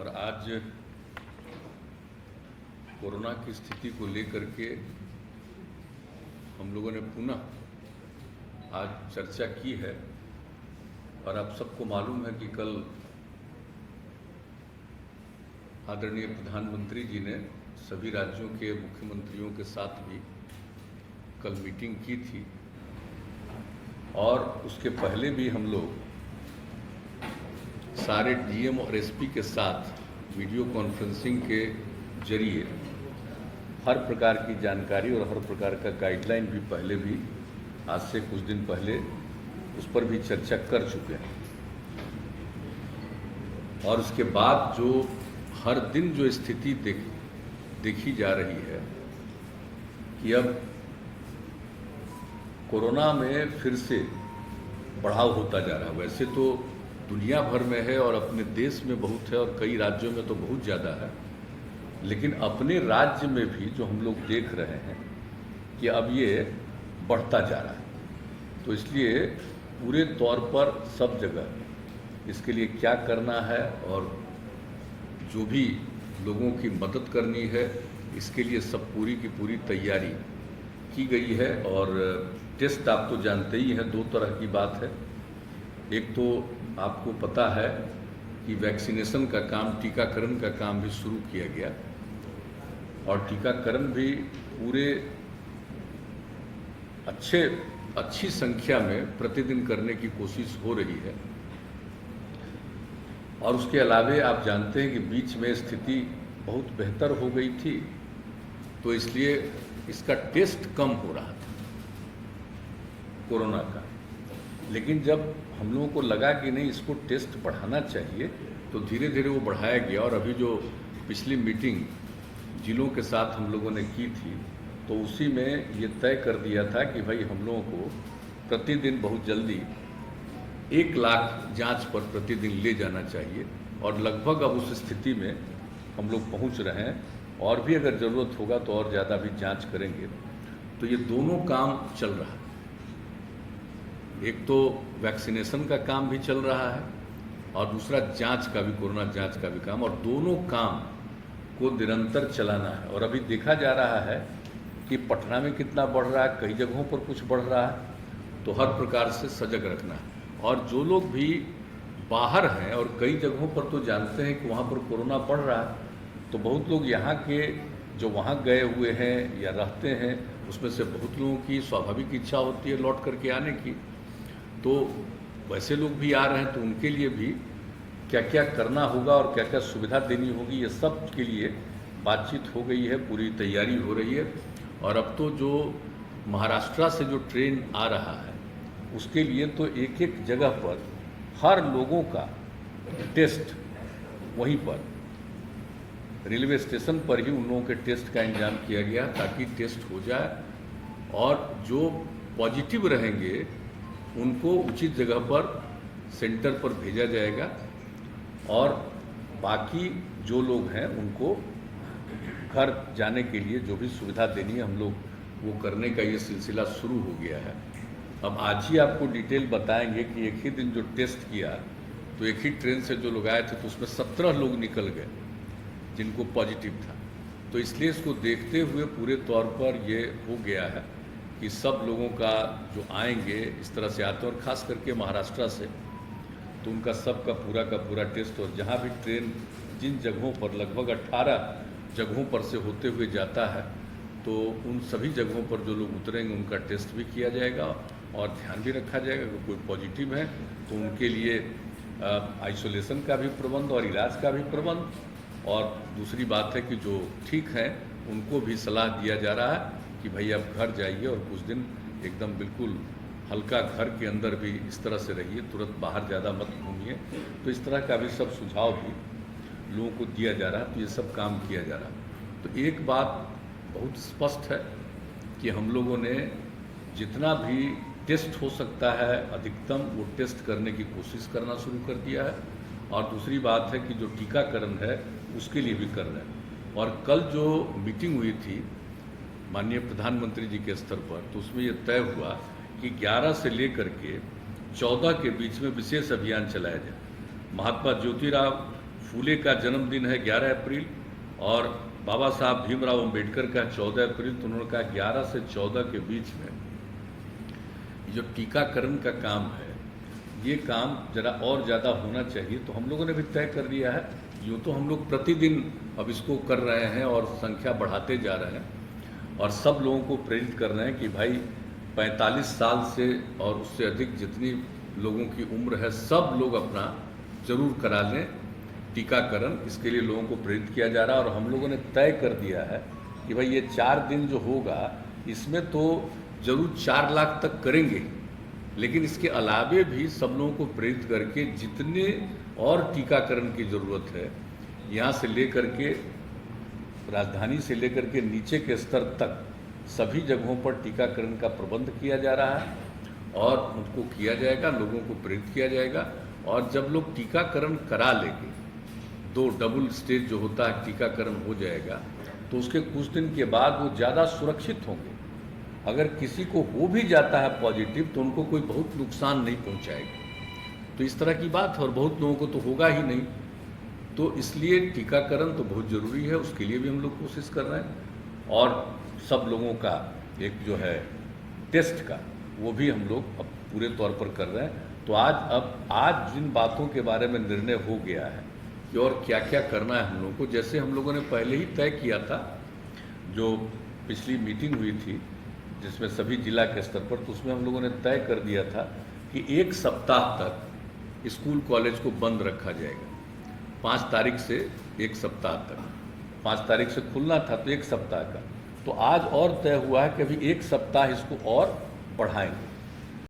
और आज कोरोना की स्थिति को लेकर के हम लोगों ने पुनः आज चर्चा की है। और आप सबको मालूम है कि कल आदरणीय प्रधानमंत्री जी ने सभी राज्यों के मुख्यमंत्रियों के साथ भी कल मीटिंग की थी, और उसके पहले भी हम लोग सारे डीएम और एसपी के साथ वीडियो कॉन्फ्रेंसिंग के जरिए हर प्रकार की जानकारी और हर प्रकार का गाइडलाइन भी पहले भी आज से कुछ दिन पहले उस पर भी चर्चा कर चुके हैं। और उसके बाद जो हर दिन जो स्थिति देखी जा रही है कि अब कोरोना में फिर से बढ़ाव होता जा रहा है। वैसे तो दुनिया भर में है और अपने देश में बहुत है और कई राज्यों में तो बहुत ज़्यादा है, लेकिन अपने राज्य में भी जो हम लोग देख रहे हैं कि अब ये बढ़ता जा रहा है। तो इसलिए पूरे तौर पर सब जगह इसके लिए क्या करना है और जो भी लोगों की मदद करनी है, इसके लिए सब पूरी की पूरी तैयारी की गई है। और टेस्ट आप तो जानते ही हैं, दो तरह की बात है। एक तो आपको पता है कि वैक्सीनेशन का काम, टीकाकरण का काम भी शुरू किया गया, और टीकाकरण भी पूरे अच्छी संख्या में प्रतिदिन करने की कोशिश हो रही है। और उसके अलावे आप जानते हैं कि बीच में स्थिति बहुत बेहतर हो गई थी, तो इसलिए इसका टेस्ट कम हो रहा था कोरोना का। लेकिन जब हम लोगों को लगा कि नहीं, इसको टेस्ट बढ़ाना चाहिए, तो धीरे धीरे वो बढ़ाया गया। और अभी जो पिछली मीटिंग जिलों के साथ हम लोगों ने की थी, तो उसी में ये तय कर दिया था कि भाई हम लोगों को प्रतिदिन बहुत जल्दी 1 लाख जांच पर प्रतिदिन ले जाना चाहिए। और लगभग अब उस स्थिति में हम लोग पहुंच रहे हैं, और भी अगर ज़रूरत होगा तो और ज़्यादा भी जांच करेंगे। तो ये दोनों काम चल रहा है। एक तो वैक्सीनेशन का काम भी चल रहा है और दूसरा जांच का भी, कोरोना जांच का भी काम, और दोनों काम को निरंतर चलाना है। और अभी देखा जा रहा है कि पटना में कितना बढ़ रहा है, कई जगहों पर कुछ बढ़ रहा है, तो हर प्रकार से सजग रखना है। और जो लोग भी बाहर हैं और कई जगहों पर तो जानते हैं कि वहाँ पर कोरोना बढ़ रहा है, तो बहुत लोग यहाँ के जो वहाँ गए हुए हैं या रहते हैं, उसमें से बहुत लोगों की स्वाभाविक इच्छा होती है लौट करके आने की। तो वैसे लोग भी आ रहे हैं, तो उनके लिए भी क्या क्या करना होगा और क्या क्या सुविधा देनी होगी, ये सब के लिए बातचीत हो गई है, पूरी तैयारी हो रही है। और अब तो जो महाराष्ट्र से जो ट्रेन आ रहा है, उसके लिए तो एक एक जगह पर हर लोगों का टेस्ट वहीं पर रेलवे स्टेशन पर ही उन लोगों के टेस्ट का इंतजाम किया गया, ताकि टेस्ट हो जाए और जो पॉजिटिव रहेंगे उनको उचित जगह पर सेंटर पर भेजा जाएगा, और बाकी जो लोग हैं उनको घर जाने के लिए जो भी सुविधा देनी है हम लोग वो करने का ये सिलसिला शुरू हो गया है। अब आज ही आपको डिटेल बताएंगे कि एक ही दिन जो टेस्ट किया, तो एक ही ट्रेन से जो लोग आए थे, तो उसमें 17 लोग निकल गए जिनको पॉजिटिव था। तो इसलिए इसको देखते हुए पूरे तौर पर ये हो गया है कि सब लोगों का जो आएंगे इस तरह से आते हैं, और ख़ास करके महाराष्ट्र से, तो उनका सब का पूरा टेस्ट। और जहाँ भी ट्रेन जिन जगहों पर, लगभग 18 जगहों पर से होते हुए जाता है, तो उन सभी जगहों पर जो लोग उतरेंगे उनका टेस्ट भी किया जाएगा, और ध्यान भी रखा जाएगा कि कोई पॉजिटिव है तो उनके लिए आइसोलेशन का भी प्रबंध और इलाज का भी प्रबंध। और दूसरी बात है कि जो ठीक हैं उनको भी सलाह दिया जा रहा है कि भाई आप घर जाइए और कुछ दिन एकदम बिल्कुल हल्का घर के अंदर भी इस तरह से रहिए, तुरंत बाहर ज़्यादा मत घूमिए। तो इस तरह का भी सब सुझाव भी लोगों को दिया जा रहा है, तो ये सब काम किया जा रहा है। तो एक बात बहुत स्पष्ट है कि हम लोगों ने जितना भी टेस्ट हो सकता है अधिकतम वो टेस्ट करने की कोशिश करना शुरू कर दिया है। और दूसरी बात है कि जो टीकाकरण है उसके लिए भी कर रहे हैं। और कल जो मीटिंग हुई थी माननीय प्रधानमंत्री जी के स्तर पर, तो उसमें ये तय हुआ कि 11 से लेकर के 14 के बीच में विशेष अभियान चलाया जाए। महात्मा ज्योतिराव फूले का जन्मदिन है 11 अप्रैल और बाबा साहब भीमराव अंबेडकर का 14 अप्रैल, तो उन्होंने कहा 11 से 14 के बीच में जो टीकाकरण का काम है ये काम जरा और ज़्यादा होना चाहिए। तो हम लोगों ने भी तय कर लिया है, यूँ तो हम लोग प्रतिदिन अब इसको कर रहे हैं और संख्या बढ़ाते जा रहे हैं और सब लोगों को प्रेरित कर रहे हैं कि भाई 45 साल से और उससे अधिक जितनी लोगों की उम्र है सब लोग अपना ज़रूर करा लें टीकाकरण। इसके लिए लोगों को प्रेरित किया जा रहा है और हम लोगों ने तय कर दिया है कि भाई ये 4 दिन जो होगा इसमें तो ज़रूर 4 लाख तक करेंगे, लेकिन इसके अलावे भी सब लोगों को प्रेरित करके जितने और टीकाकरण की ज़रूरत है यहाँ से लेकर के राजधानी से लेकर के नीचे के स्तर तक सभी जगहों पर टीकाकरण का प्रबंध किया जा रहा है और उनको किया जाएगा, लोगों को प्रेरित किया जाएगा। और जब लोग टीकाकरण करा लेंगे, 2 डबल स्टेज जो होता है टीकाकरण हो जाएगा, तो उसके कुछ दिन के बाद वो ज़्यादा सुरक्षित होंगे। अगर किसी को हो भी जाता है पॉजिटिव तो उनको कोई बहुत नुकसान नहीं पहुंचाएगा। तो इस तरह की बात है और बहुत लोगों को तो होगा ही नहीं। तो इसलिए टीकाकरण तो बहुत ज़रूरी है, उसके लिए भी हम लोग कोशिश कर रहे हैं और सब लोगों का एक जो है टेस्ट का वो भी हम लोग अब पूरे तौर पर कर रहे हैं। तो आज जिन बातों के बारे में निर्णय हो गया है कि और क्या क्या करना है हम लोगों को, जैसे हम लोगों ने पहले ही तय किया था, जो पिछली मीटिंग हुई थी जिसमें सभी जिला के स्तर पर, तो उसमें हम लोगों ने तय कर दिया था कि 1 सप्ताह तक स्कूल कॉलेज को बंद रखा जाएगा। 5 तारीख से 1 सप्ताह तक, 5 तारीख से खुलना था तो 1 सप्ताह का, तो आज और तय हुआ है कि अभी 1 सप्ताह इसको और बढ़ाएंगे।